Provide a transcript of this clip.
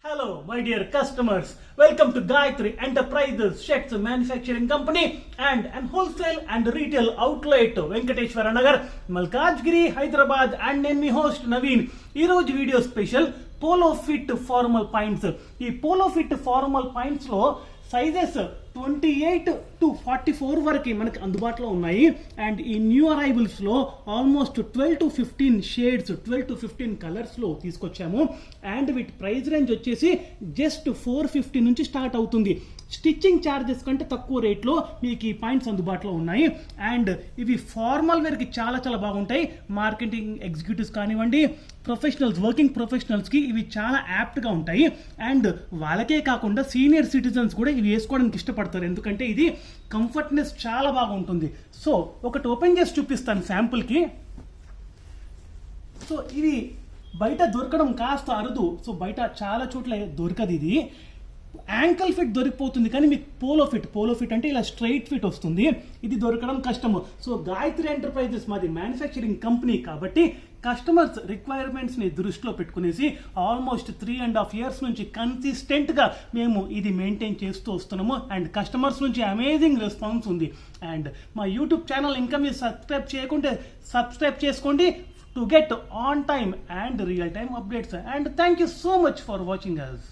Hello, my dear customers. Welcome to Gayatri Enterprises, Sheds Manufacturing Company and an wholesale and retail outlet, Venkateshwara Nagar, Malkajgiri, Hyderabad, and నేను మీ host Naveen. ఈ రోజు video special polo fit formal points. ఈ polo fit formal points లో sizes 28 to 44 వరకు మనకి అందుబాటులో ఉన్నాయి. And ఈ న్యూ అరైవల్స్ లో almost 12 to 15 shades, 12 to 15 colours లో తీసుకొచ్చాము. అండ్ వీటి ప్రైస్ రేంజ్ వచ్చేసి జస్ట్ 450 నుంచి స్టార్ట్ అవుతుంది. స్టిచ్చింగ్ ఛార్జెస్ కంటే తక్కువ రేట్లో మీకు ఈ పాయింట్స్ అందుబాటులో ఉన్నాయి. అండ్ ఇవి ఫార్మల్ వేర్కి చాలా చాలా బాగుంటాయి. మార్కెటింగ్ ఎగ్జిక్యూటివ్స్ కానివ్వండి, ప్రొఫెషనల్స్, వర్కింగ్ ప్రొఫెషనల్స్కి ఇవి చాలా యాప్ట్గా ఉంటాయి. అండ్ వాళ్ళకే కాకుండా సీనియర్ సిటిజన్స్ కూడా ఇవి వేసుకోవడానికి ఇష్టపడతారు, ఎందుకంటే ఇది కంఫర్ట్నెస్ చాలా బాగుంటుంది. సో ఒకటి ఓపెన్ చేసి చూపిస్తాను శాంపుల్కి. సో ఇది బయట దొరకడం కాస్త అరుదు. సో బయట చాలా చోట్ల దొరకదు. ఇది యాంకల్ ఫిట్ దొరికిపోతుంది, కానీ మీకు పోలో ఫిట్ అంటే ఇలా స్ట్రైట్ ఫిట్ వస్తుంది. ఇది దొరకడం కష్టము. సో గాయత్రి ఎంటర్ప్రైజెస్ మాది మ్యానుఫ్యాక్చరింగ్ కంపెనీ కాబట్టి కస్టమర్స్ రిక్వైర్మెంట్స్ ని దృష్టిలో పెట్టుకునేసి ఆల్మోస్ట్ 3.5 years నుంచి కన్సిస్టెంట్ గా మేము ఇది మెయింటైన్ చేస్తూ వస్తున్నాము. అండ్ కస్టమర్స్ నుంచి అమేజింగ్ రెస్పాన్స్ ఉంది. అండ్ మా యూట్యూబ్ ఛానల్ ఇంకా మీరు సబ్స్క్రైబ్ చేయకుంటే సబ్స్క్రైబ్ చేసుకోండి to get on time and real time updates. And thank you so much for watching us.